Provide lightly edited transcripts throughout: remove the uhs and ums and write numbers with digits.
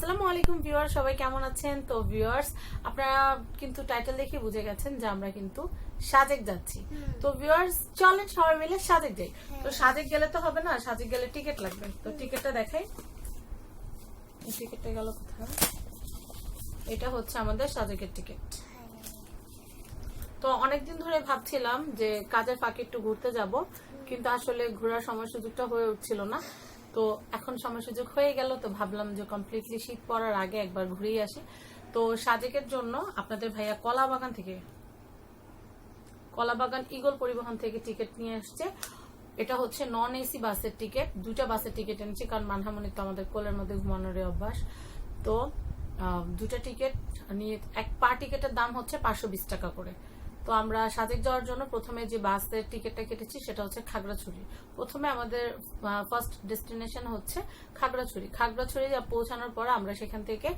আসসালামু আলাইকুম ভিউয়ার্স, সবাই কেমন আছেন? তো ভিউয়ার্স, আপনারা কিন্তু টাইটেল দেখে বুঝে গেছেন যে আমরা কিন্তু সাজেক যাচ্ছি। তো ভিউয়ার্স, চলেন সবাই মিলে সাজেক যাই। তো সাজেক গেলে তো হবে না, সাজেক গেলে টিকিট লাগবে। তো টিকিটটা দেখাই। এই টিকিটটা গেল কোথায়? এটা হচ্ছে আমাদের সাজেকের টিকিট। তো অনেকদিন ধরে ভাবছিলাম যে কাজের ফাঁকে একটু ঘুরতে যাব, কিন্তু আসলে ঘোরার সময় সুযোগটা হয়ে উঠছিল না। তো এখন সময় সুযোগ হয়ে গেল, তো ভাবলাম যে কমপ্লিটলি শীত পড়ার আগে একবার ঘুরেই আসি। তো সাজেকের জন্য আপনাদের ভাইয়া কলাবাগান ইগল পরিবহন থেকে টিকিট নিয়ে আসছে। এটা হচ্ছে নন এসি বাসের টিকিট। দুটা বাসের টিকিট এনেছি, কারণ মানহামনি তো আমাদের কোলের মধ্যে ঘুমানোর অভ্যাস। তো দুটা টিকিট নিয়ে পার টিকিটের দাম হচ্ছে 520 টাকা করে। তো আমরা সাজেক যাওয়ার জন্য প্রথমে যে বাসের টিকিটটা কেটেছি সেটা হচ্ছে খাগড়াছড়ি। প্রথমে আমাদের ফার্স্ট ডেস্টিনেশন হচ্ছে খাগড়াছড়ি। খাগড়াছড়ি পৌঁছানোর পর আমরা সেখান থেকে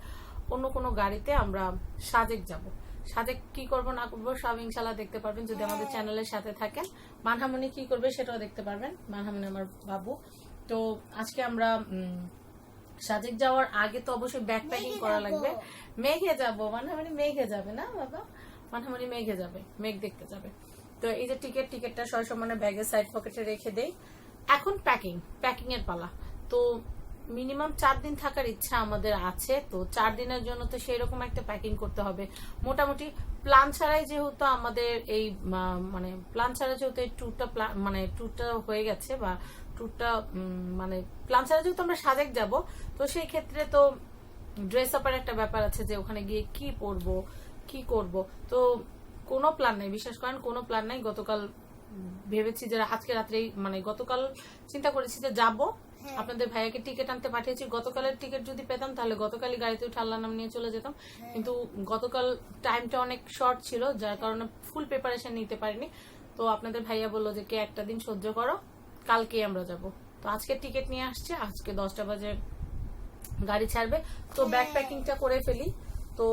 অন্য কোনো গাড়িতে আমরা সাজেক যাব। সাজেক কি করব না করবো সব ইনশাল্লাহ দেখতে পারবেন যদি আমাদের চ্যানেলের সাথে থাকেন। মানহামনি কি করবে সেটাও দেখতে পারবেন। মানহামনি আমার বাবু। তো আজকে আমরা সাজেক যাওয়ার আগে তো অবশ্যই ব্যাগ প্যাকিং করা লাগবে। মেঘে যাব, মানহামনি মেঘে যাবে না বাবা, মানহামনি মেঘে যাবে, মেঘ দেখতে যাবে। তো এই যে টিকিটটা সবসময় ব্যাগের সাইড পকেটে রেখে দেই। এখন প্যাকিং এর পালা। তো মিনিমাম 4 দিন থাকার ইচ্ছা আমাদের আছে। তো 4 দিনের জন্য তো সেই রকম একটা প্যাকিং করতে হবে। মোটামুটি প্ল্যান ছাড়াই যেহেতু আমাদের এই প্ল্যান ছাড়া যেহেতু এই ট্যুরটা হয়ে গেছে, বা ট্যুরটা প্ল্যান ছাড়া যেহেতু আমরা সাজেক যাব, তো সেই ক্ষেত্রে তো ড্রেস আপের একটা ব্যাপার আছে যে ওখানে গিয়ে কি পরবো কি করব। তো কোনো প্ল্যান নাই, বিশ্বাস করেন কোনো প্ল্যান নাই। গতকাল ভেবেছি যে আজকে রাত্রেই গতকাল চিন্তা করেছি যে যাব। আপনাদের ভাইয়াকে টিকিট আনতে পাঠিয়েছি। গতকালের টিকিট যদি পেতাম তাহলে গতকালই গাড়িতে উঠে আল্লাহর নাম নিয়ে চলে যেতাম, কিন্তু গতকাল টাইমটা অনেক শর্ট ছিল, যার কারণে ফুল প্রিপারেশন নিতে পারিনি। তো আপনাদের ভাইয়া বললো যে কে একটা দিন সহ্য করো, কালকে আমরা যাব। তো আজকে টিকিট নিয়ে আসছে, আজকে 10টা বাজে গাড়ি ছাড়বে। তো ব্যাগ প্যাকিংটা করে ফেলি। তো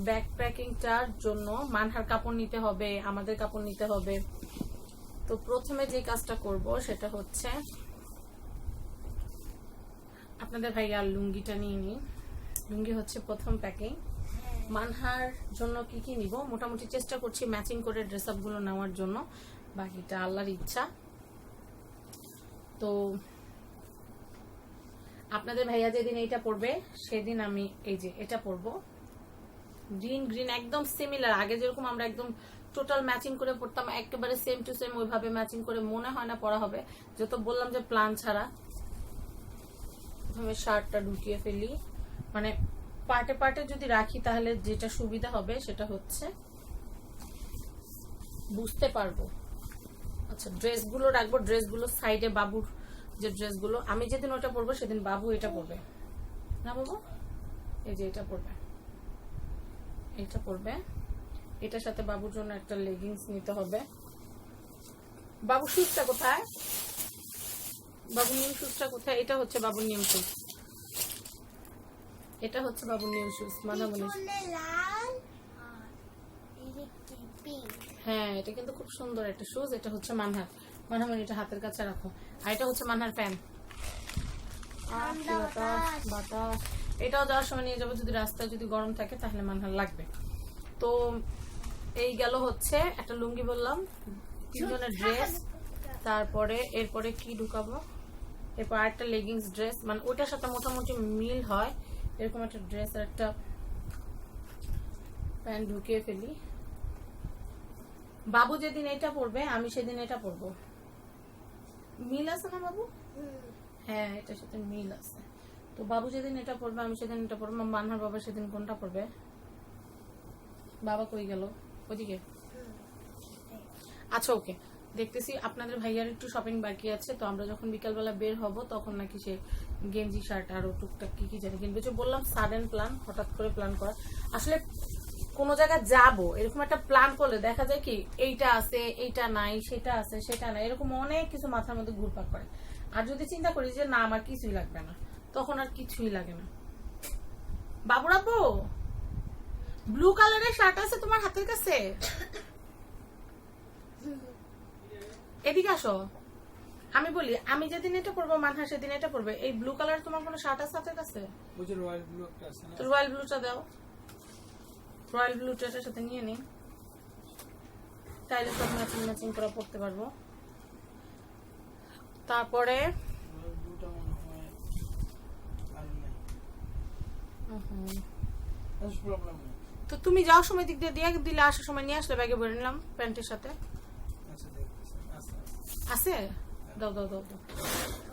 ব্যাগ প্যাকিংটার জন্য মানহার কাপড় নিতে হবে, আমাদের কাপড় নিতে হবে। তো প্রথমে যে কাজটা করব সেটা হচ্ছে আপনাদের ভাইয়া লুঙ্গিটা নিয়ে নিই। লুঙ্গি হচ্ছে প্রথম প্যাকিং। মানহার জন্য কি কি নিব, মোটামুটি চেষ্টা করছি ম্যাচিং করে ড্রেস আপ গুলো নেওয়ার জন্য, বাকিটা আল্লাহর ইচ্ছা। তো আপনাদের ভাইয়া যেদিন এইটা পরবে সেদিন আমি এই যে এটা পরবো, গ্রিন একদম সিমিলার। আগে যেরকম আমরা একদম টোটাল ম্যাচিং করে পড়তাম, একেবারে সেম টু সেম ওইভাবে ম্যাচিং করে মনে হয় না পরা হবে, যত বললাম যে প্ল্যান ছাড়া। প্রথমে শার্টটা ঢুকিয়ে ফেলি, পার্টে পার্টে যদি রাখি তাহলে যেটা সুবিধা হবে সেটা হচ্ছে বুঝতে পারবো। আচ্ছা, ড্রেসগুলো রাখবো, ড্রেসগুলো সাইডে। বাবুর যে ড্রেসগুলো আমি যেদিন ওটা পরবো সেদিন বাবু এটা পরবে না, বাবু এই যে এটা পরবে, এটা পরবে। এটার সাথে বাবুর জন্য একটা লেগিংস নিতে হবে। বাবু শুজটা কোথায়? বাবুর নিউ শুজটা কোথায়? এটা হচ্ছে বাবুর নিউ শুজ, এটা হচ্ছে বাবুর নিউ শুজ। মানহামনি, হ্যাঁ এটা কিন্তু খুব সুন্দর একটা শুজ। এটা হচ্ছে মানহামনি, এটা হাতের কাছে রাখো। আর এটা হচ্ছে মানহার প্যান্ট। বাতাস, এটাও যাওয়ার সময় নিয়ে যাবো, যদি রাস্তায় যদি গরম থাকে তাহলে মানহার লাগবে। তো এই গেল হচ্ছে একটা লুঙ্গি বললাম, 3 জনের ড্রেস। তারপরে এরপরে কি ঢুকাবো, এরপর একটা লেগিংস ড্রেস, ওটার সাথে মোটামুটি মিল হয় এরকম একটা ড্রেস আর একটা প্যান্ট ঢুকিয়ে ফেলি। বাবু যেদিন এটা পরবে আমি সেদিন এটা পরবো। মিল আছে না বাবু? হ্যাঁ এটার সাথে মিল আছে। তো বাবু যেদিন এটা পরবে আমি সেদিন এটা পরবো। মানহার বাবা সেদিন কোনটা পরবে? বাবা কই গেল? ওদিকে। আচ্ছা ওকে, দেখতেছি আপনাদের ভাইয়ার একটু শপিং বাকি আছে। তো আমরা যখন বিকালবেলা বের হব তখন নাকি সে গেঞ্জি শার্ট আরো টুকটাক কি কি জানি কিনবে। বললাম সাডেন প্ল্যান, হঠাৎ করে প্ল্যান করা। আসলে কোন জায়গায় যাব এরকম একটা প্ল্যান করলে দেখা যায় কি এইটা আছে এইটা নাই, সেটা আছে সেটা নাই, এরকম অনেক কিছু মাথার মধ্যে ঘুরপাক করে। আর যদি চিন্তা করি যে না আমার কিছুই লাগবে না, তখন আর কিছুই লাগে না। বাবুর আব্বু, ব্লু কালারের শার্ট আছে তোমার হাতের কাছে? এদিকে আসো। আমি বলি, আমি যেদিন এটা পরবো মানহা সেদিন এটা পরবে। এই ব্লু কালার তোমার কোনো শার্ট আছে হাতের কাছে? ওই যে রয়্যাল ব্লু একটা আছে না, তো রয়্যাল ব্লুটা দাও, রয়্যাল ব্লুটা এটার সাথে নিয়ে নিই, তাইলে সব ম্যাচিং ম্যাচিং করে পরতে পারবো। তারপরে রয়্যাল ব্লুটা মনে হয় আর নাই, আজ প্রবলেম নেই। তো তুমি যাওয়ার সময় দিক দিয়ে দিয়ে দিলে, আসার সময় নিয়ে আসলে ব্যাগে ভরে নিলাম প্যান্টের সাথে। আচ্ছা দেখতেছি, আচ্ছা আছে? দাও দাও দাও দাও।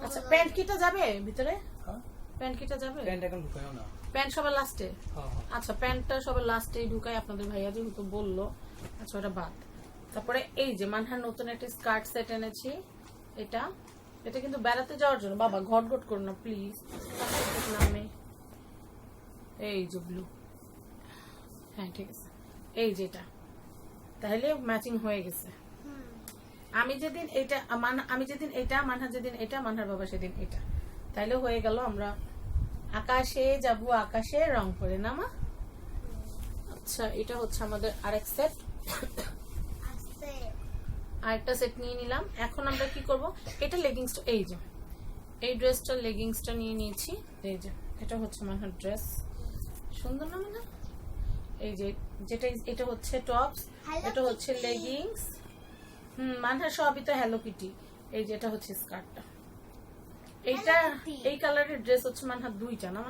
আচ্ছা প্যান্ট কিটা যাবে ভিতরে? হ্যাঁ প্যান্ট কিটা যাবে? প্যান্ট এখন ঢুকায়ও না। প্যান্ট সবার লাস্টে? হ্যাঁ হ্যাঁ আচ্ছা প্যান্টটা সবার লাস্টেই ঢুকাই, আপনাদের ভাইয়া যেহেতু বললো। আচ্ছা ওটা বাদ। তারপরে এই যে মানহার নতুন একটা স্কার্ট সেট এনেছি, এটা এটা কিন্তু বেড়াতে যাওয়ার জন্য। বাবা ঘট ঘট করো না প্লিজ। নামে এই যে ব্লু, হ্যাঁ ঠিক আছে, এই যেটা, তাহলে ম্যাচিং হয়ে গেছে। আমি যেদিন এটা মানহা যেদিন এটা, মানহার বাবা সেদিন এটা, তাইলে হয়ে গেল। আমরা আকাশে যাব, আকাশে রং করে না মা? আচ্ছা এটা হচ্ছে আমাদের আরেক সেট, আরেকটা সেট নিয়ে নিলাম। এখন আমরা কি করব, এটা লেগিংসটা, এই যে এই ড্রেসটা লেগিংসটা নিয়ে নিয়েছি। এই যে এটা হচ্ছে মানহার ড্রেস, সুন্দর না মানে? এই যে যেটা, এটা হচ্ছে টপস, এটা হচ্ছে লেগিংস। মানহার সবই তো হ্যালো কিটি। এই যে এটা হচ্ছে স্কার্টটা, এইটা এই কালারের ড্রেস হচ্ছে মানহার দুইটা না?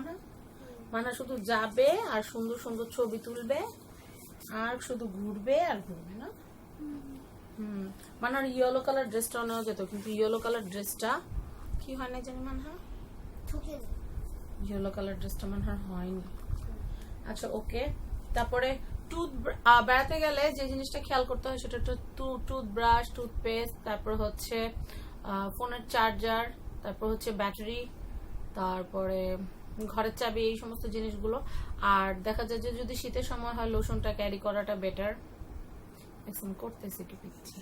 মানহা শুধু যাবে আর সুন্দর সুন্দর ছবি তুলবে আর শুধু ঘুরবে আর ঘুরবে না? মানহার ইয়েলো কালার ড্রেসটা নেওয়া যেত, কিন্তু ইয়েলো কালার ড্রেসটা কি হয় না জানি মানহা, ইয়েলো কালার ড্রেসটা মানহার হয়নি। আচ্ছা ওকে। তারপরে বেড়াতে গেলে যে জিনিসটা খেয়াল করতে হয় সেটা হচ্ছে টুথব্রাশ, টুথপেস্ট, তারপর হচ্ছে ফোনের চার্জার, তারপর হচ্ছে ব্যাটারি, তারপরে ঘরের চাবি, এই সমস্ত জিনিসগুলো। আর দেখা যায় যে যদি শীতের সময় হয় লোশনটা ক্যারি করাটা বেটার। এখন করতেছি কি পিচ্ছি।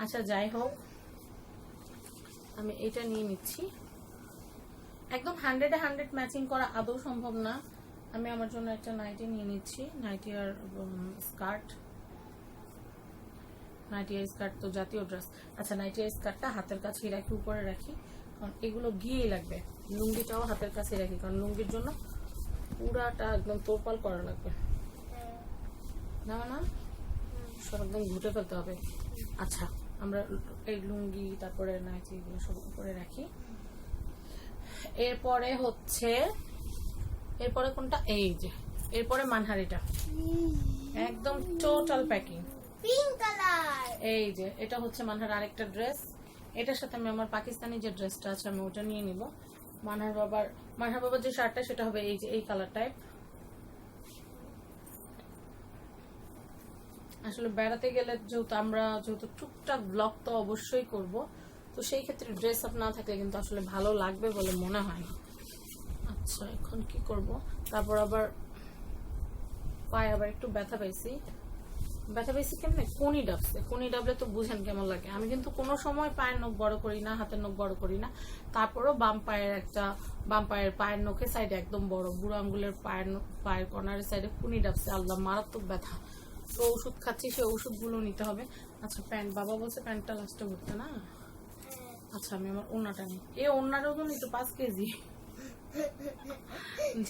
আচ্ছা যাই হোক, আমি এটা নিয়ে নিচ্ছি। একদম 100-100 ম্যাচিং করা আদৌ সম্ভব না। আমি আমার জন্য একটা নাইটি নিয়ে নিচ্ছি, নাইটি আর স্কার্ট। নাইটি আর স্কার্ট তো জাতীয় ড্রেস। আচ্ছা নাইটি আর স্কার্টটা হাতের কাছেই রাখি, উপরে রাখি, কারণ এগুলো গিয়ে লাগবে। লুঙ্গিটাও হাতের কাছে রাখি, কারণ লুঙ্গির জন্য পুরাটা একদম তোরপাল করা লাগবে না? না সব একদম ঘুটে ফেলতে হবে। আচ্ছা আমরা এই লুঙ্গি তারপরে নাইটি এগুলো সব উপরে রাখি। এরপরে হচ্ছে, এরপরে কোনটা, এই যে এরপরে মানহারিটা একদম টোটাল প্যাকিং, পিঙ্ক কালার। এই যে এটা হচ্ছে মানহার আরেকটা ড্রেস। এটার সাথে আমি আমার পাকিস্তানি যে ড্রেসটা আছে আমি ওটা নিয়ে নিব। মানহার বাবার যে শার্টটা সেটা হবে এই যে এই কালার টাইপ। আসলে বেড়াতে গেলে যেহেতু টুকটাক ব্লগ তো অবশ্যই করব, তো সেই ক্ষেত্রে ড্রেস আপ না থাকলে কিন্তু আসলে ভালো লাগবে বলে মনে হয় না। আচ্ছা এখন কি করব, তারপর আবার পায়ে আবার একটু ব্যথা পাইছি কেমনে, কোনি ডাবলে তো বুঝেন কেমন লাগে। আমি কিন্তু কোনো সময় পায়ের নখ বড় করি না, হাতের নখ বড় করি না, তারপরও বাম পায়ের নখের সাইডে একদম বড়, বুড়ো আঙ্গুলের পায়ের কর্নারের সাইডে কোনি ডাবছে। আল্লাহ মারাত্মক ব্যথা। তো ওষুধ খাচ্ছি, সেই ওষুধগুলো নিতে হবে। আচ্ছা প্যান্ট, বাবা বলছে প্যান্টটা লাস্টে ভরতে না। আচ্ছা আমি আমার ওড়নাটা নিই। এই ওড়নার ওজন তো 5 কেজি।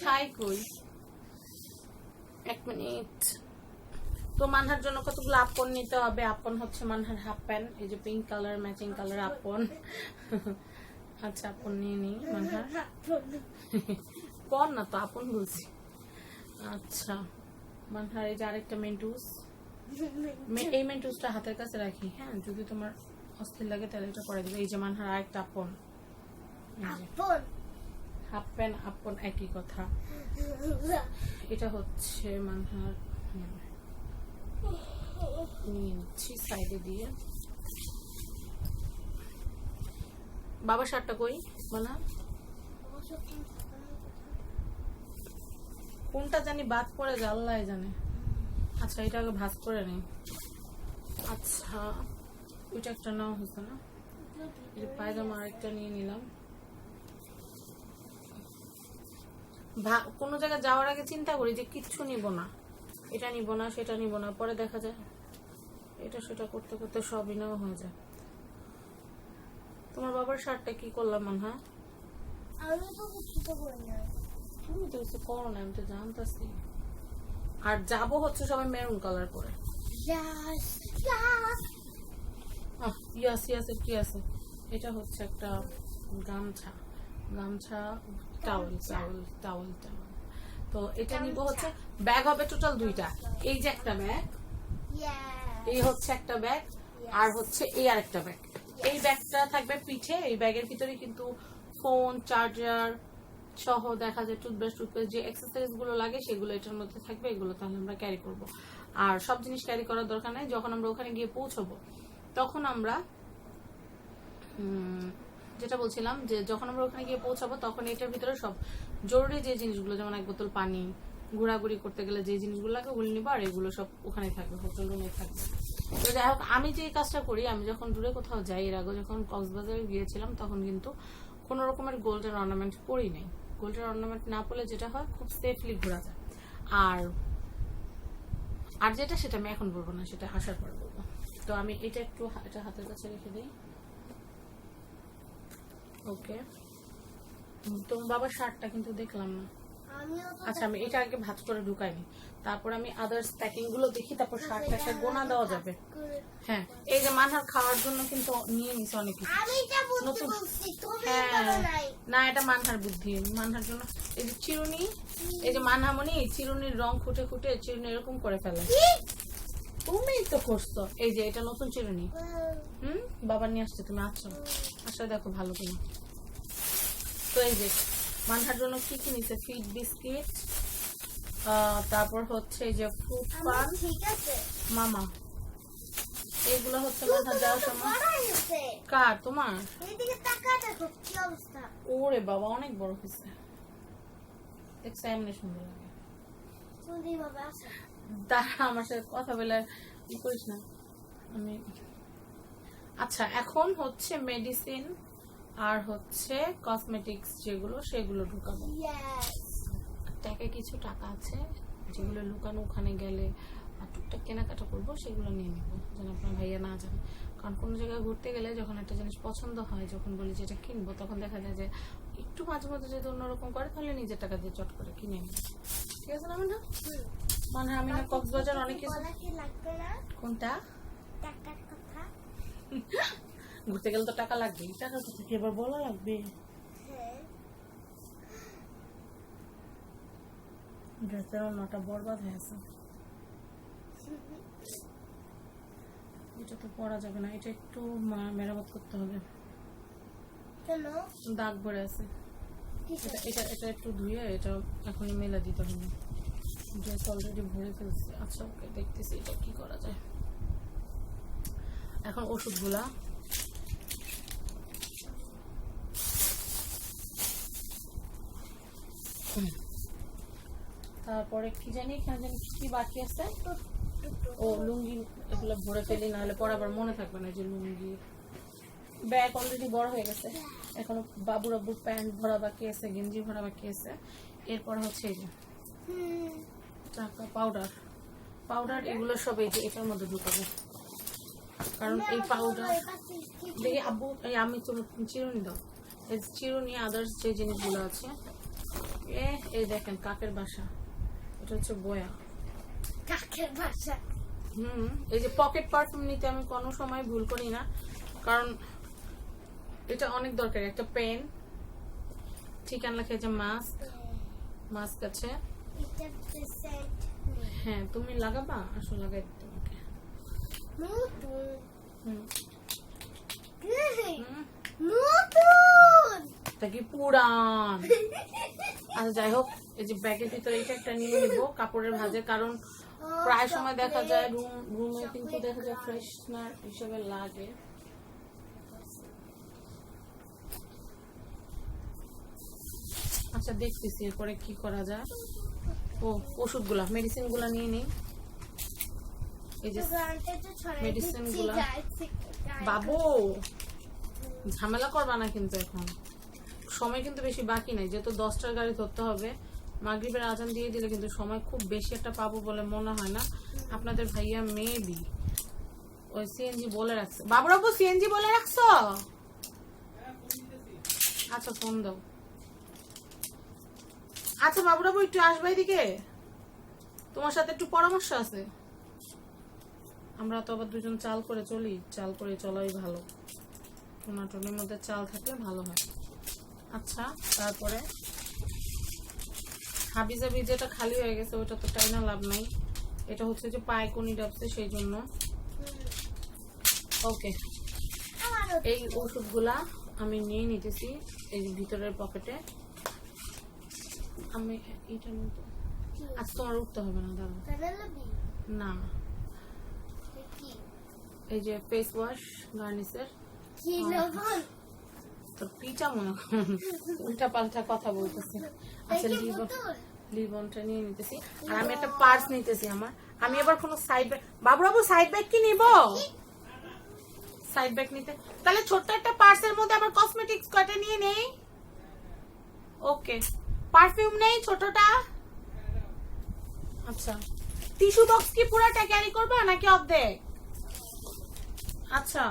যাই কই, 1 মিনিট। তো মানহার জন্য কতগুলো আপন নিতে হবে। আপন হচ্ছে মানহার হাফ প্যান্ট, এই যে পিঙ্ক কালার ম্যাচিং কালার আপন। আচ্ছা আপন নিয়ে নিই মানহার, পর না তো আপন বলছি। আচ্ছা মানহার এই যে আরেকটা মেন্টুস, এই মেন্টুসটা হাতের কাছে রাখি, হ্যাঁ যদি তোমার অস্থির লাগে তাহলে এটা করে দিবে। এই যে মানহার আরেকটা আপন, হাফ প্যান্ট আপন একই কথা। এটা হচ্ছে মানহার, নিচ্ছি সাইডে দিয়ে। বাবা শার্টটা কই মানহা, কোনটা জানি বাদ পড়ে যায় আল্লাহ জানে। আচ্ছা এটা আগে ভাঁজ করে নেই। আচ্ছা ওইটা একটা নেওয়া হয়েছে না, পায়জামা আরেকটা নিয়ে নিলাম। কোনো জায়গায় যাওয়ার আগে চিন্তা করি যে কিচ্ছু নিব না, এটা নিব না সেটা নিব না, পরে দেখা যায় এটা সেটা করতে করতে সবই নেওয়া হয়ে যায়। তোমার বাবার শার্টটা কি করলাম মনে হয়? আমি তো কিছু তো করি না। তুমি তো কিছু করো না, আমি তো জানতাছি। আর যাবো হচ্ছে সবাই মেরুন কালার করে। Yes. ইয়াস ইয়াস কি আছে? এটা হচ্ছে একটা গামছা, গামছা টাওয়েল টাওয়েল টাওয়েল টাওয়েল। তো এটা নিব হচ্ছে, ব্যাগ হবে টোটাল 2টা। এই যে একটা ব্যাগ, Yeah. এই হচ্ছে একটা ব্যাগ, আর হচ্ছে এই আরেকটা ব্যাগ। এই ব্যাগটা থাকবে পিঠে। এই ব্যাগের ভিতরে কিন্তু ফোন, চার্জার সহ দেখা যায় টুথব্রাশ টুথপেস্ট যে এক্সেসরিজ গুলো লাগে সেগুলো এটার মধ্যে থাকবে। এগুলো তাহলে আমরা ক্যারি করব। আর সব জিনিস ক্যারি করার দরকার নাই। যখন আমরা ওখানে গিয়ে পৌঁছবো তখন আমরা যেটা বলছিলাম যে যখন আমরা ওখানে গিয়ে পৌঁছাবো তখন এটার ভিতরে সব জরুরি যে জিনিসগুলো, যেমন 1 বোতল পানি, ঘোরাঘুরি করতে গেলে যে জিনিসগুলো লাগে ওগুলো নিবো। আর এগুলো সব ওখানে থাকবে, হোটেল রুমে থাকবে। তো যাই হোক, আমি যে কাজটা করি, আমি যখন দূরে কোথাও যাই, এর আগে যখন কক্সবাজারে গিয়েছিলাম তখন কিন্তু কোনো রকমের গোল্ডের অর্নামেন্ট পরি নাই। গোল্ডের অর্নামেন্ট না পরলে যেটা হয়, খুব সেফলি ঘোরা যায়। আর আর যেটা সেটা আমি এখন বলবো না, সেটা আসার পর বলবো। তো আমি এটা একটু এটা হাতের কাছে রেখে দিই। ওকে, তোমার বাবার শার্টটা কিন্তু দেখলাম না। আচ্ছা, আমি এটা আগে ভাঁজ করে ঢুকাইনি, তারপর আমি আদার্স প্যাকিং গুলো দেখি, তারপর শার্টটা একটা গোনা দেওয়া যাবে। হ্যাঁ, এই যে মানহার খাওয়ার জন্য কিন্তু নিয়ে নিছে অনেক কিছু। আমি এটা বুঝতে নতুন, বলছি, তুমি হ্যাঁ, বলো নাই। না এটা মানহার বুদ্ধি। মানহার জন্য এই যে চিরুনি, এই যে মানহামণি চিরুনির রং খুঁটে খুঁটে চিরুনি এরকম করে ফেলে। তুমি তো করছো। এই যে এটা নতুন চিরুনি, বাবা নিয়ে আসছে, তুমি আছো, আসলে দেখো ভালো কিনা। তো এই যে মানহার জন্য কি কি নিছে, ফিট বিস্কিট, তারপর হচ্ছে এই যে ফ্রুট পান, ঠিক আছে। মামা, এইগুলো হচ্ছে মানহার যাওয়ার সময়। বড় হয়েছে। কার? তোমার? এইদিকে তাকা, দেখো কি অবস্থা। ওরে বাবা, অনেক বড় হয়েছে। দেখছো এমনি সুন্দর লাগে। সুন্দর বাবা আছে। দাঁড়া, আমার সাথে কথা বলে কি করিস না। আমি আচ্ছা, এখন হচ্ছে মেডিসিন আর হচ্ছে কসমেটিক্স যেগুলো, সেগুলো ঢুকাবো। Yes. ট্যাগে কিছু টাকা আছে যেগুলো লুকানো, ওখানে গেলে আর টুকটাক কেনাকাটা করবো, সেগুলো নিয়ে নিবো যেন আপনার ভাইয়া না জানে। কারণ কোনো জায়গায় ঘুরতে গেলে যখন একটা জিনিস পছন্দ হয়, যখন বলি যে এটা কিনবো, তখন দেখা যায় যে একটু মাঝে মাঝে যদি অন্যরকম করে তাহলে নিজের টাকা দিয়ে চট করে কিনে নিই। ঠিক আছে না মানে? মানে আমি না কক্সবাজার অনেক কিছু। বলা কি লাগবে না? কোনটা? টাকার কথা। ঘুরতে গেলে তো টাকা লাগবে, টাকার কথা কি এবার বলা লাগবে? হ্যাঁ। ড্রেসের অন্যটা বরবাদ হয়ে আছে, এটা তো পরা যাবে না, এটা একটু মেরামত করতে হবে। কেন? দাগ ভরে আছে। এটা এটা এটা একটু ধুয়ে এটা এখনই মেলা দিতে হবে। ড্রেস অলরেডি ভরে ফেলছি। আচ্ছা ওকে, দেখতেছি এটা কি করা যায়। এখন ওষুধগুলা তারপরে কি জানি এখানে জানি কি বাকি আছে। ও লুঙ্গি, এগুলো ভরে ফেলি, নাহলে পরে আবার মনে থাকবে না যে লুঙ্গি। ব্যাগ অলরেডি বড় হয়ে গেছে, এখনো বাবুর আব্বুর প্যান্ট ভরা বাকি আছে, গেঞ্জি ভরা বাকি আছে। এরপর হচ্ছে এই যে টাকা, পাউডার পাউডার এগুলো সব এই যে এটার মধ্যে ঢুকাবো। কারণ এই পাউডার দেখি আব্বু, আমি তোমার চিরুনি দাও, এই চিরুনি আদার্স যে জিনিসগুলো আছে। এই দেখেন কাকের বাসা, এটা হচ্ছে বয়া। কাকের বাসা। এই যে পকেট পারফিউম নিতে আমি কোনো সময় ভুল করি না, কারণ এটা অনেক দরকারি। একটা পেন, ঠিকানা লেখা, যে মাস্ক, মাস্ক আছে। হ্যাঁ, তুমি লাগাবা? আসো লাগাই তোমাকে। তা কি পুরান? আচ্ছা যাই হোক, এই যে ব্যাগের ভিতরে এটা একটা নিয়ে নিবো কাপড়ের ভাঁজে, কারণ প্রায় সময় দেখা যায় রুমে কিন্তু দেখা যায় ফ্রেশনার হিসেবে লাগে। আচ্ছা দেখতেছি এরপরে কি করা যায়। ও ওষুধগুলা, মেডিসিন গুলা নিয়ে নিই। এই যে মেডিসিন গুলা। বাবু ঝামেলা করবা না কিন্তু, এখন সময় কিন্তু বেশি বাকি নাই, যেহেতু 10টার গাড়ি ধরতে হবে। মাগরিবের আজান দিয়ে দিলে কিন্তু সময় খুব বেশি একটা পাবো বলে মনে হয় না। আপনাদের ভাইয়া মেবি ওই সিএনজি বলে রাখছে। বাবুর আব্বু সিএনজি বলে রাখছো? আচ্ছা ফোন দাও। আচ্ছা বাবুরাবু একটু আসবে এদিকে, তোমার সাথে একটু পরামর্শ আছে। আমরা তো আবার দুজন চাল করে চলি, চাল করে চলাই ভালো, টোনাটনের মধ্যে চাল থাকলে ভালো হয়। আচ্ছা তারপরে হাবিজাবি যেটা খালি হয়ে গেছে ওটা তো টাইনা লাভ নাই, এটা হচ্ছে যে পায়কনি ডাবছে সেই জন্য। ওকে, আমারও এই ওষুধগুলা আমি নিয়ে নিতেছি এই ভিতরের পকেটে। আমি এটা নিতে, আচ্ছা তোমার উঠতে হবে না, দাঁড়াও। পেনেলোপি না, কি এই যে ফেস ওয়াশ গার্নিসের। কি লবণ তোর পিঠা মনে করুন উল্টা পাল্টা কথা বলতেছে। আচ্ছা দেখি লিবন, পুতুল লিবনটা নিয়ে নিতেছি। আর আমি একটা পার্স নিতেছি আমার। আমি এবার কোনো সাইড ব্যাগ, বাবুরাবু সাইড ব্যাগ কি নিব? সাইড ব্যাগ নিতে, তাহলে ছোট্ট একটা পার্সের মধ্যে আবার কসমেটিক্স কয়টা নিয়ে নেই। ওকে, পারফিউম নেই ছোটটা? আচ্ছা, টিস্যু বক্স কি পুরোটা ক্যারি করবা নাকি অর্ধেক? আচ্ছা,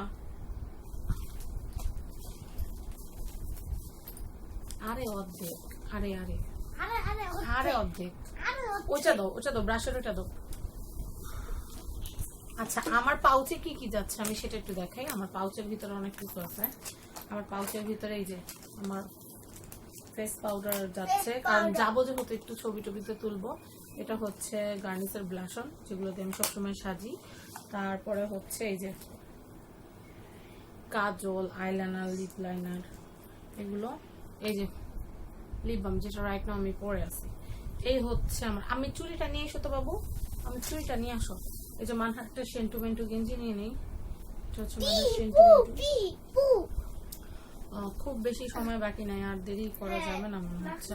আরে অর্ধেক, আরে আরে আরে আরে আরে অর্ধেক, আরে ওটা দাও, ওটা দাও, ব্রাশের ওটা দাও। আচ্ছা আমার পাউচে কি কি যাচ্ছে আমি সেটা একটু দেখাই। আমার পাউচের ভিতরে অনেক কিছু আছে। আমার পাউচের ভিতরে এই যে আমার ফেস পাউডার যাচ্ছে, কারণ যাবো যেহেতু একটু ছবি টবিতে তুলবো। এটা হচ্ছে গার্নিসের ব্লাশন, যেগুলো দিয়ে আমি সবসময় সাজি। তারপরে হচ্ছে এই যে কাজল, আইলাইনার, লিপ লাইনার, এগুলো। এই যে লিপ বাম, যেটা রাইট নাও আমি পরে আছি। এই হচ্ছে আমার, আমি চুড়িটা নিয়ে এসো তো বাবু, আমি চুড়িটা নিয়ে আসো। এই যে মানহাটটা সেন্টুমেন্টু গেঞ্জি নিয়ে নেই, এটা হচ্ছে মানহাট সেন্টুমেন্টু। পি পু খুব বেশি সময় বাকি নাই, আর দেরি করা যাবে না মনে হচ্ছে।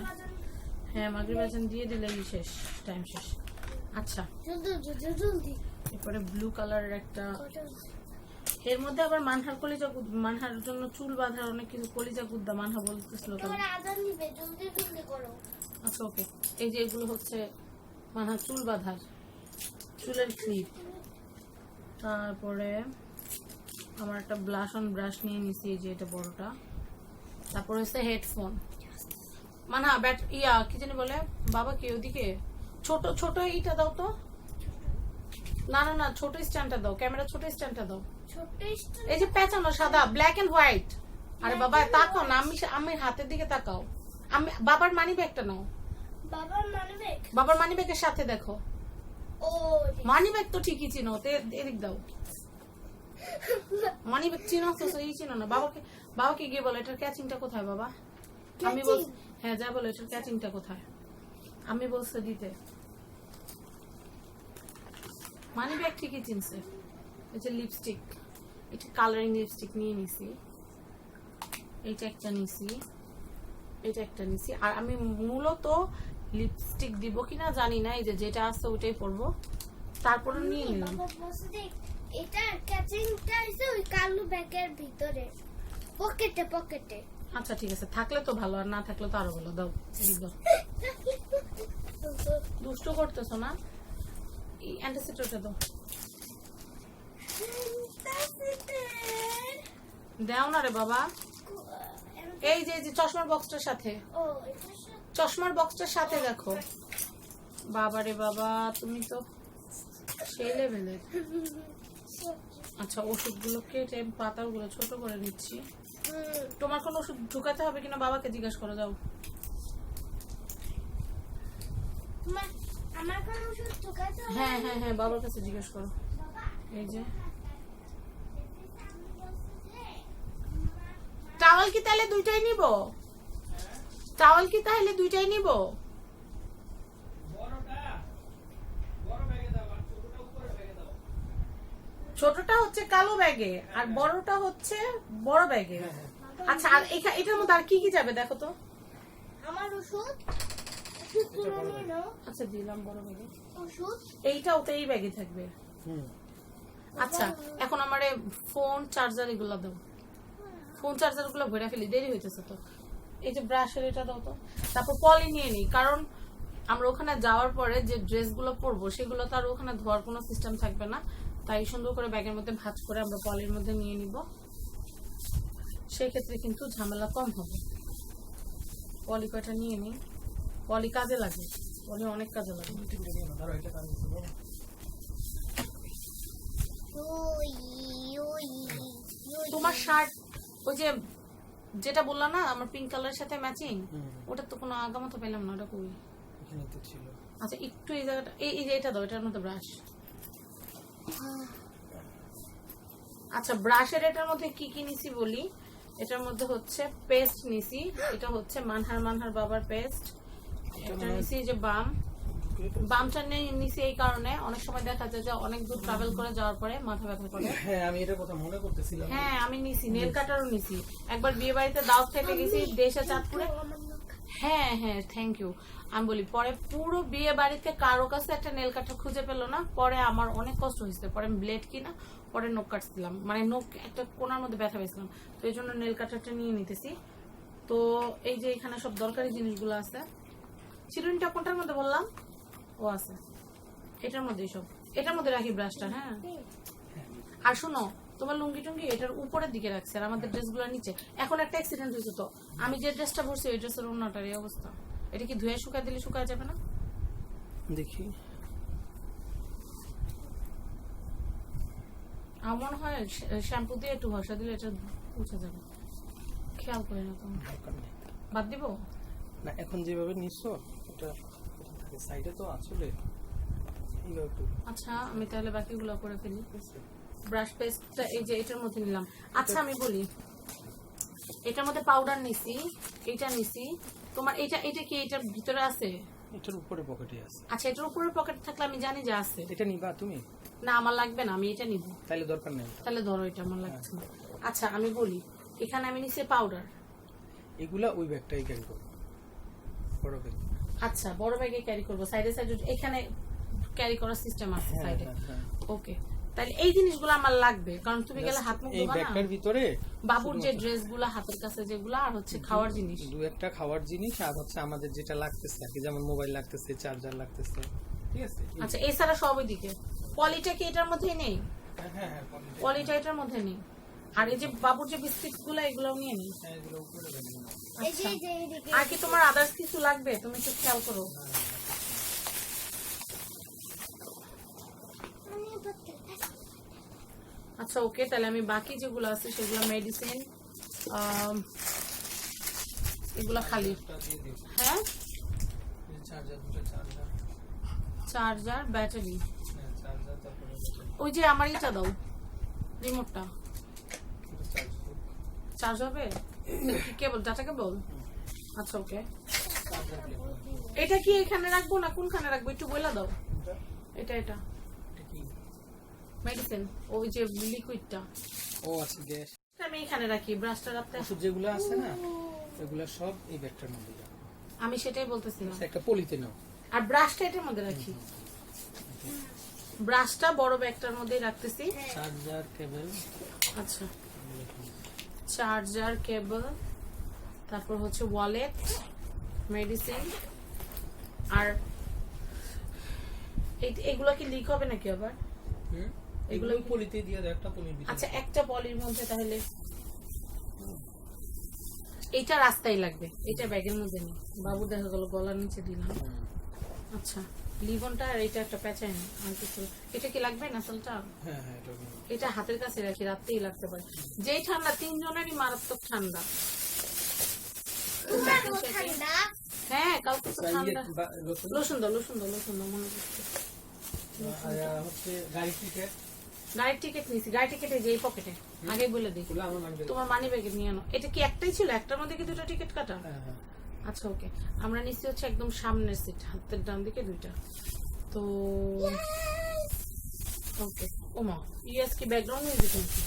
হ্যাঁ মাগরিব আজান দিয়ে দিলেই শেষ, টাইম শেষ। আচ্ছা জলদি এরপরে ব্লু কালারের একটা, এর মধ্যে আবার মানহার কলিজা মানহার জন্য চুল বাঁধার অনেক কিছু, কলিজা গুদ্দা মানহা বলতেছিল। তোমার আজান দিবে, জলদি জলদি করো। আচ্ছা ওকে, এই যে এগুলো হচ্ছে মানহার চুল বাঁধার, চুলের ক্লিপ। তারপরে আমার একটা ব্লাশ অন ব্রাশ নিয়ে নিছি, এই যে এটা বড়টা। তারপরে হচ্ছে হেডফোন, মানহা ব্যাট ইয়া কি জানি বলে বাবা, কি ওদিকে ছোট ছোট এইটা দাও তো। না না না, ছোট স্ট্যান্ডটা দাও, ক্যামেরা ছোট স্ট্যান্ডটা দাও। ছোট্ট স্টোন এই যে পেঁচানো সাদা, ব্ল্যাক এন্ড হোয়াইট। আরে বাবা তাকাও না, আমি হাতের দিকে তাকাও। আমি বাবার মানি ব্যাগটা নাও, বাবার মানবে। বাবার মানি ব্যাগের সাথে দেখো। ও মানি ব্যাগ তো ঠিকই চিনো, এদিক দাও। মানি ব্যাগ চিনো তো, এই চিনো না। বাবাকে গিয়ে বলো এটার ক্যাচিংটা কোথায় বাবা। আমি বল, হ্যাঁ যা বলো এটার ক্যাচিংটা কোথায়। আমি বলছি দিতে, মানি ব্যাগ ঠিকই চিনছে। এই যে লিপস্টিক, এটা কালারিং লিপস্টিক নিয়ে নিছি, এইটা একটা নিছি, এটা একটা নিছি। আর আমি মূলত লিপস্টিক দিব কিনা জানি না, এই যে যেটা আছে ওটাই পরবো। তারপরে নিয়ে নিলাম। বাবা বসে দেখ, এটা ক্যাচিংটা আছে ওই কালো ব্যাগের ভিতরে, পকেটে পকেটে। আচ্ছা ঠিক আছে, থাকলে তো ভালো, আর না থাকলে তো আরো ভালো। দাও এদিক দাও, দুষ্ট করতেছো না। এই অ্যান্টিসিডেন্টটা দাও, দাও না রে বাবা। এই যে চশমার বক্সটার সাথে, ও এটা চশমার বক্সটার সাথে দেখো। বাবা রে বাবা, তুমি তো সেই লেভেলের। আচ্ছা ওষুধগুলো কেটে পাতাগুলো ছোট করে নিচ্ছি। তোমার কোন ওষুধ ঢুকাতে হবে কিনা বাবাকে জিজ্ঞাসা করো, যাও। আমার কোন ওষুধ ঢোকাতে হবে? হ্যাঁ হ্যাঁ হ্যাঁ, বাবার কাছে জিজ্ঞেস করো। এই যে টাওয়াল কি তাহলে দুইটাই নিব? টাওয়াল কি তাহলে দুইটাই নিব? ছোটটা হচ্ছে কালো ব্যাগে আর বড়টা হচ্ছে বড় ব্যাগে। আচ্ছা আর এটার মধ্যে আর কি কি যাবে দেখো তো। আমার ওষুধ ওষুধ তুলে নিয়ে নাও। আচ্ছা দিলাম বড় ব্যাগে, ওষুধ এইটা ওটা এই ব্যাগে থাকবে। আচ্ছা এখন আমারে ফোন চার্জার এগুলো দাও, ফোন চার্জার গুলো ভরে ফেলি, দেরি হইতেছে তো। এই যে ব্রাশের এটা দাও তো। তারপর পলি নিয়ে নিই, কারণ আমরা ওখানে যাওয়ার পরে যে ড্রেসগুলো পরবো সেগুলো তো আর ওখানে ধোয়ার কোনো সিস্টেম থাকবে না, তাই সুন্দর করে ব্যাগের মধ্যে ভাঁজ করে আমরা পলির মধ্যে নিয়ে নিব, সেই ক্ষেত্রে কিন্তু ঝামেলা কম হবে। পলি কয়টা নিয়ে নিই, পলি কাজে লাগে, পলি অনেক কাজে লাগে। তিনটে নিয়ে নাও, ধরো এটা কাজ করতে পারো। ওই ওই ওই তোমার শার্ট ওই যে যেটা বললা না আমার পিঙ্ক কালারের সাথে ম্যাচিং, হুম, ওটা তো কোনো আগামতো পেলাম না, ওটা কই? এখানে তো ছিল। আচ্ছা একটু এই জায়গাটা, এই যে এটা দাও, এটার মধ্যে ব্রাশ। আচ্ছা ব্রাশের এটার মধ্যে কি কি নিছি বলি। এটার মধ্যে হচ্ছে পেস্ট নিছি, এটা হচ্ছে মানহার বাবার পেস্ট। এটা নিছি যে বামটা নিছি এই কারণে অনেক সময় দেখা যায় যে অনেক দূর ট্রাভেল করে যাওয়ার পরে মাথা ব্যথা করে। হ্যাঁ আমি এটার কথা মনে করতেছিলাম। হ্যাঁ আমি নিছি, নেল কাটারও নিছি। একবার বিয়ে বাড়িতে দাওয়াত খেতে গেছি দেশে চাঁদপুরে। হ্যাঁ হ্যাঁ থ্যাংক ইউ। আমি বলি পরে পুরো বিয়ে বাড়িতে কারো কাছে একটা নেল কাটার খুঁজে পেলো না, পরে আমার অনেক কষ্ট হয়েছে। পরে আমি ব্লেড কিনা পরে নখ কাটছিলাম, মানে নখ একটা কোনার মধ্যে ব্যথা পেয়েছিলাম, তো এই জন্য নেল কাটারটা নিয়ে নিতেছি। তো এই যে এখানে সব দরকারি জিনিসগুলো আছে। চিরুনিটা কোনটার মধ্যে বললাম? ও আছে এটার মধ্যেই সব, এটার মধ্যে রাখি ব্রাশটা। হ্যাঁ আর শোনো, তোমার লুঙ্গি টুঙ্গি এটার উপরের দিকে রাখছে আর আমাদের ড্রেসগুলো নিচে। এখন একটা অ্যাক্সিডেন্ট হয়েছে, তো আমি যে ড্রেসটা পরছি ওই ড্রেসের ওনাটার এই অবস্থা। এটা কি ধুয়ে শুকায় দিলে শুকায় যাবে না? দেখি আমার মনে হয় শ্যাম্পু দিয়ে একটু ঘষা দিলে এটা মুছে যাবে। খেয়াল করে না তো, দরকার নেই। বাদ দিব না এখন যেভাবে নিছো এটা থাকে সাইডে তো আসলে এইভাবে একটু আচ্ছা আমি তাহলে বাকিগুলো করে ফেলি। ব্রাশ পেস্টটা এই যে এটার মধ্যে নিলাম। আচ্ছা আমি বলি, এটার মধ্যে পাউডার নিছি, এটা নিছি। তোমার এটা কি এটার ভিতরে আছে? এটার উপরে পকেটে আছে। আচ্ছা এটার উপরে পকেট থাকলে আমি জানি যে আছে। এটা নিবা তুমি? না আমার লাগবে না, আমি এটা নিব। তাইলে দরকার নেই। তাহলে ধরো এটা আমার লাগছে না। আচ্ছা আমি বলি, এখানে আমি নিছি পাউডার। এগুলা ওই ব্যাগটাই ক্যারি করো, বড় ব্যাগ। আচ্ছা বড় ব্যাগে ক্যারি করব, সাইডে সাইডে এখানে ক্যারি করার সিস্টেম আছে সাইডে। ওকে তাহলে এই জিনিসগুলো আমার লাগবে, কারণ তুমি গেলে হাত মুখ এই ধোবা না। ব্যাগটার ভিতরে বাবুর যে ড্রেসগুলো হাতের কাছে যেগুলো, আর হচ্ছে খাওয়ার জিনিস দু একটা খাওয়ার জিনিস, আর হচ্ছে আমাদের যেটা লাগতেছে আর কি, যেমন মোবাইল লাগতেছে, চার্জার লাগতেছে, ঠিক আছে? আচ্ছা এছাড়া সব ওইদিকে। পলিটা কি এটার মধ্যেই নেই? হ্যাঁ হ্যাঁ হ্যাঁ, পকেটে। পলিটা এটার মধ্যে নেই। আর এই যে বাবুর যে বিস্কিট গুলো এগুলোও নিয়ে নিই। হ্যাঁ, এগুলো উপরে ব্যাগে নাও। এই যে আচ্ছা এই যে এইদিকে আর কি তোমার আদার্স কিছু লাগবে? তুমি একটু খেয়াল করো। আমি বলতে আচ্ছা ওকে তাহলে আমি বাকি যেগুলো আছে সেগুলো মেডিসিন এগুলো খালি। এটা দিয়ে দিও। হ্যাঁ এই চার্জার, দুটো চার্জার, চার্জার ব্যাটারি, হ্যাঁ চার্জার, তারপরে ব্যাটারি, ওই যে আমার এটা দাও রিমোটটা। এটা চার্জ করো। চার্জ হবে? কেবল ডাটা কেবল? আচ্ছা ওকে চার্জার কেবল। এটা কি এখানে রাখবো না কোনখানে রাখবো একটু বলে দাও। এটা এটা এটা কি? মেডিসিন, ওই যে লিকুইডটা ও আছে গ্যাস। আমি এখানে রাখি। ব্রাশটা রাখতে ওষুধ যেগুলো আছে না এগুলা সব এই ব্যাগটার মধ্যে রাখো। আমি সেটাই বলতেছিলাম। একটা পলিতে নাও। আর ব্রাশটা এটার মধ্যে রাখি। ব্রাশটা বড় ব্যাগটার মধ্যেই রাখতেছি। চার্জার কেবল, আচ্ছা চার্জার কেবল, তারপর হচ্ছে ওয়ালেট, মেডিসিন। আর এগুলো কি লিক হবে নাকি আবার? এগুলো পলিতে দিয়ে দাও, একটা পলির ভিতরে। আচ্ছা একটা পলির মধ্যে তাহলে এইটা রাস্তায় লাগবে, এটা ব্যাগের মধ্যে নেই। বাবু দেখা গেল গলার নিচে দিলাম। আচ্ছা লিভনটা আর এটা একটা প্যাচাই না আর কিছু। এটা কি লাগবে না সালটা? হ্যাঁ হ্যাঁ এটা নিও। এটা হাতের কাছে রাখি, রাত্রেই লাগতে পারে। যেই ঠান্ডা, তিনজনেরই মারাত্মক ঠান্ডা। তোমারও ঠান্ডা হ্যাঁ কাউকে তো ঠান্ডা। রসুন, লোশন দাও লোশন দাও লোশন দাও, মনে করছে। আর হচ্ছে গাড়ি টিকেট, গাড়ির টিকিট নিয়েছি, গাড়ি টিকিটে যেই পকেটে আগে বলে দিই। এগুলো আমার মানি ব্যাগে। তোমার মানি ব্যাগে নিয়ে আনো। এটা কি একটাই ছিল? একটার মধ্যে কি দুটো টিকিট কাটা? হ্যাঁ হ্যাঁ আচ্ছা ওকে আমরা নিচ্ছি হচ্ছে একদম সামনের সিট, হাতের ডান দিকে দুইটা। তো ওকে ওমা ইয়েস কি ব্যাকগ্রাউন্ড মিউজিক নাকি?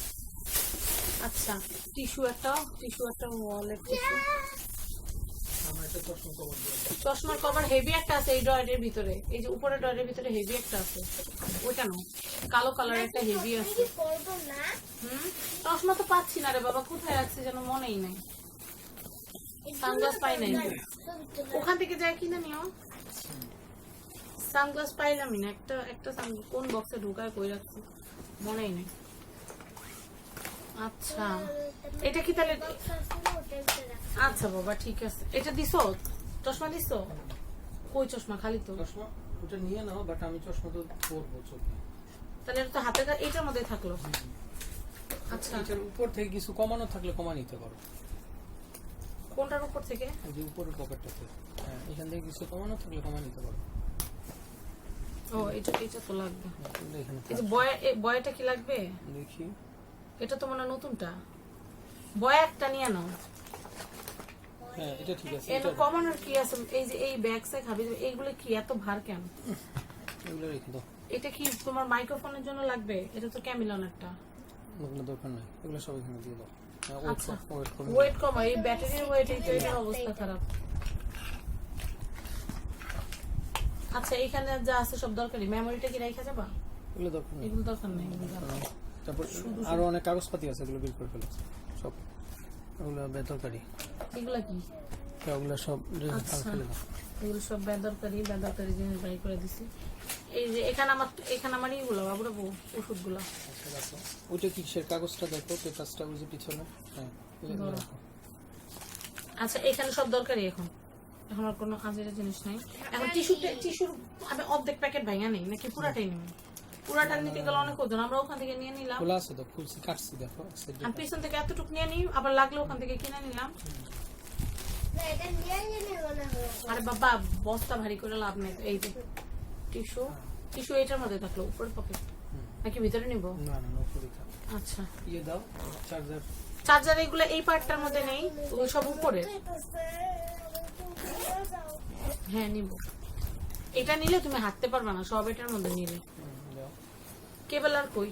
আচ্ছা টিস্যু একটা ওয়ালেট টিস্যু। আমার একটা চশমা কভার দিয়ে দাও। চশমার কভার হেভি একটা আছে এই ড্রয়ারের ভিতরে, এই যে উপরে ড্রয়ারের ভিতরে হেভি একটা আছে, ওইটা নাও। কালো কালার একটা হেভি আছে। কি করব না চশমা তো পাচ্ছি না রে বাবা, কোথায় রাখছি যেন মনেই নাই। সানগ্লাস পাই নাই, ওখান থেকে যাই কিনে নিও। সানগ্লাস পাইলামই না, একটা কোন বক্সে ঢুকায় কই রাখছি মনেই নেই। আচ্ছা এটা কি তাহলে আচ্ছা বাবা ঠিক আছে এটা দিছো চশমা দিছো কই চশমা খালি তো চশমা ওটা নিয়ে নাও, বাট আমি চশমা তো পরবো চোখে। তাহলে এটা তো হাতের এটার মধ্যে থাকলো আচ্ছা এটার উপর থেকে কিছু কমানো থাকলে কমা নিতে পারো। কোনটার উপর থেকে এই যে উপরের পকেটটাতে, হ্যাঁ এখান থেকে কিছু কমানো থাকলে কমা নিতে পারো। ও এটা এটা তো লাগবে এগুলো এখানে এই যে থাক। বয়টা কি লাগবে দেখি এটা তো মনে হয় নতুনটা বয় একটা নিয়ে নাও হ্যাঁ এটা ঠিক আছে। এর কমানোর কি আছে এই যে এই ব্যাগ সাইড হাবি এইগুলো কি এত ভার কেন এগুলো রেখে দাও, এটা কি তোমার মাইক্রোফোনের জন্য লাগবে এটা তো ক্যামিলনেরটা ওগুলো দরকার নাই, এগুলো সব এখানে দিয়ে দাও। হ্যাঁ, আচ্ছা ওয়েট করো। ওয়েট কমা এই ব্যাটারির ওয়েট এটার অবস্থা খারাপ আচ্ছা এখানে যা আছে সব দরকারি মেমোরিটা কি রাখা যাবা এগুলো দরকার নেই। এগুলো দরকার নেই এগুলো দরকার। তারপর আরো অনেক কাগজপাতি আছে, এগুলো বের করে ফেলো সব। ওগুলো বেদরকারি, এগুলা কি ওগুলো সব আচ্ছা। ফেলে দাও। এগুলো সব বেদরকারি জিনিস বাই করে দিছি এই যে এখানে আমার এইগুলো বাবুরা ওষুধগুলো আচ্ছা রাখো। ওইটা কিসের কাগজটা দেখো, পেপারসটা ওই যে পিছনে, হ্যাঁ এগুলো ধরো। রাখো। আচ্ছা এখানে সব দরকারি এখন আর কোনো কাজের জিনিস নাই এখন টিস্যুর আমি অর্ধেক প্যাকেট ভাঙা নেই নাকি পুরাটাই নেব পুরাটা নিতে গেলে অনেক ওজন আমরা ওখান থেকে নিয়ে নিলাম খোলা আছে তো, খুলছি কাটছি দেখো। আমি পিছন থেকে এতটুকু নিয়ে নিই আবার লাগলে ওখান থেকে কিনে নিলাম না এটা নিয়ে নিয়ে মনে হয় আরে বাবা বস্তা ভারী করে লাভ নেই এই যে টিস্যু এটার মধ্যে থাকলো উপরের পকেট নাকি ভিতরে নিব না না না উপরে থাক। আচ্ছা ইয়ে দাও চার্জার। চার্জার এগুলো এই পার্টটার মধ্যে নেই ওই সব উপরে হ্যাঁ নিব এটা নিলে তুমি হাঁটতে পারবে না সব এটার মধ্যে নিলে দাও, কেবল আর কই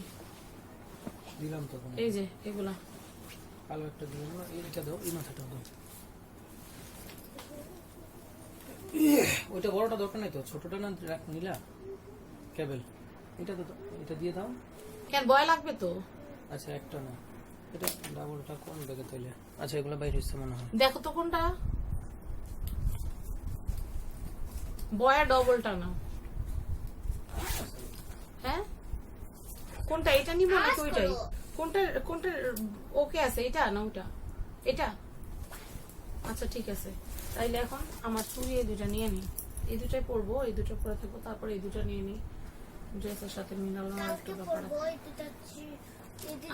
দিলাম তখন। এই যে এগুলা কালো একটা দিলাম না, এইটা দাও, এই মাথাটা দাও। ওইটা বড়টা দরকার নাই তো, ছোটটা না নিলা কেবল, এটা তো এটা দিয়ে দাও। কেন ভয় লাগবে তো আচ্ছা একটা না, এটা ডাবলটা কোন দিকে তাইলে? আচ্ছা এগুলো বাইরে হচ্ছে মনে হয়। দেখো তো কোনটা বয়া ডবলটা না হ্যাঁ কোনটা এটা নিব নাকি ওইটাই কোনটা ওকে আছে এটা না ওটা এটা আচ্ছা ঠিক আছে তাইলে এখন আমার চুড়ি এই দুটা নিয়ে নিই এই দুটাই পরবো এই দুটো পরে থাকবো তারপর এই দুটা নিয়ে নিই ড্রেসের সাথে মিলালাম আর একটু ব্যাপার আছে। ওই দুটো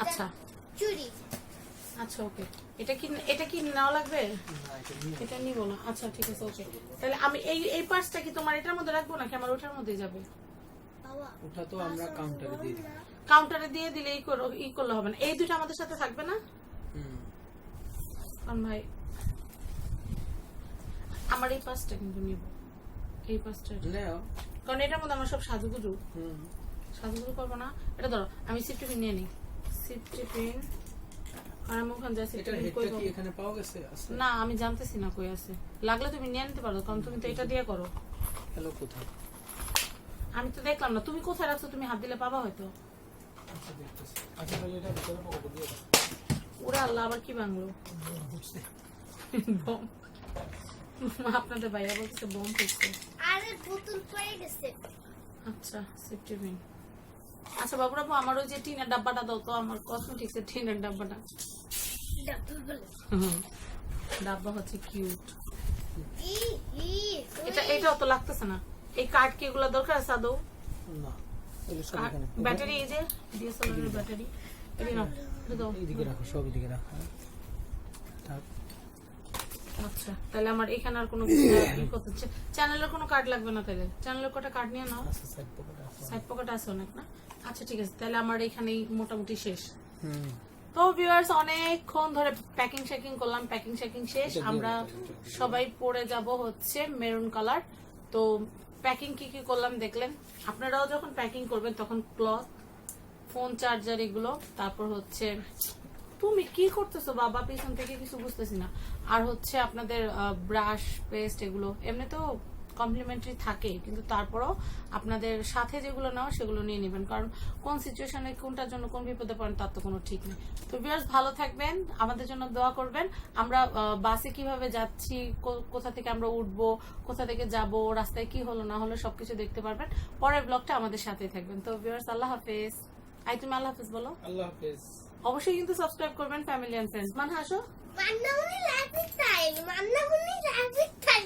আচ্ছা চুরি আচ্ছা ওকে এটা কি নেওয়া লাগবে এটা নিব না আচ্ছা ঠিক আছে ওকে তাহলে আমি এই পার্সটা কি তোমার এটার মধ্যে রাখবো নাকি আমার ওটার মধ্যে যাবে বাবা ওটা তো আমরা কাউন্টারে দিয়ে দিই। কাউন্টারে দিয়ে দিলে ই করলে হবে না এই দুটো আমাদের সাথে থাকবে না কারণ ভাই আমার এই পার্সটা কিন্তু নিব এই পার্সটা নাও। কারণ এটার মধ্যে আমার সব সাজুগুজু করবো না এটা ধরো আমি সিফটি পিন নিয়ে নিই সিফটি পিন আর আমি ওখানে যাচ্ছি এটার হেডটা কি এখানে পাওয়া গেছে? আছে না আমি জানতেছি না কই আছে লাগলে তুমি নিয়ে নিতে পারো কারণ তুমি তো এটা দিয়ে করো হ্যালো কোথায়? আমি তো দেখলাম না তুমি কোথায় রাখছো তুমি হাত দিলে পাবা হয়তো আচ্ছা দেখতেছি। আচ্ছা তাহলে এটা ভিতরে পকেটে দিয়ে দাও। ওরা আল্লাহ আবার কি বাংলো বম আপনাদের ভাইয়া বলছে বম ফেলছে আরে বোতল পড়ে গেছে আচ্ছা সেফটি পিন আচ্ছা বাবুরাবু আমার ওই যে টিনের ডাব্বাটা দাও তো আমার কসমেটিক্সের টিনের ডাব্বাটা ডাবল বলে ডাব্বা হচ্ছে কিউট ই ই এটা অত লাগতেছে না এই কার্ড কি এগুলো দরকার আছে আদৌ না এগুলো সব এখানে। ব্যাটারি এই যে ডিএসএলআর এর ব্যাটারি এটা নাও এটা দাও এইদিকে রাখো, সব এইদিকে রাখো। থাক। আচ্ছা তাহলে আমার এখানে আর কোনো ই করতে হচ্ছে চ্যানেলের কোনো কার্ড লাগবে না তাহলে চ্যানেলের কটা কার্ড নিয়ে নাও আচ্ছা সাইড পকেটে আছে। সাইড পকেট আছে অনেক না আচ্ছা ঠিক আছে তাহলে আমার এখানেই মোটামুটি শেষ হুম। তো ভিউয়ার্স অনেকক্ষণ ধরে প্যাকিং করলাম প্যাকিং শেষ আমরা সবাই পরে যাব হচ্ছে মেরুন কালার তো প্যাকিং কি করলাম দেখলেন আপনারাও যখন প্যাকিং করবেন তখন ক্লথ ফোন চার্জার এগুলো তারপর হচ্ছে তুমি কি করতেছো বাবা পিছন থেকে কিছু বুঝতেছি না আর হচ্ছে আপনাদের ব্রাশ পেস্ট এগুলো এমনি তো কমপ্লিমেন্টারি থাকে কিন্তু তারপরও আপনাদের সাথে যেগুলো নেওয়া সেগুলো নিয়ে নেবেন কারণ কোন সিচুয়েশনে কোনটার জন্য কোন বিপদে পড়েন তার তো কোনো ঠিক নেই তো ভিউয়ার্স ভালো থাকবেন আমাদের জন্য দোয়া করবেন আমরা বাসে কিভাবে যাচ্ছি কোথা থেকে আমরা উঠবো কোথা থেকে যাব রাস্তায় কি হলো না হলো সবকিছু দেখতে পারবেন পরের ব্লগটা আমাদের সাথেই থাকবেন তো ভিউয়ার্স আল্লাহ হাফেজ তুমি আল্লাহ হাফেজ বলো আল্লাহ হাফেজ। অবশ্যই কিন্তু সাবস্ক্রাইব করবেন ফ্যামিলি এন্ড ফ্রেন্ডস। মানহা আসো। Mannamuni life time, Mannamuni life time.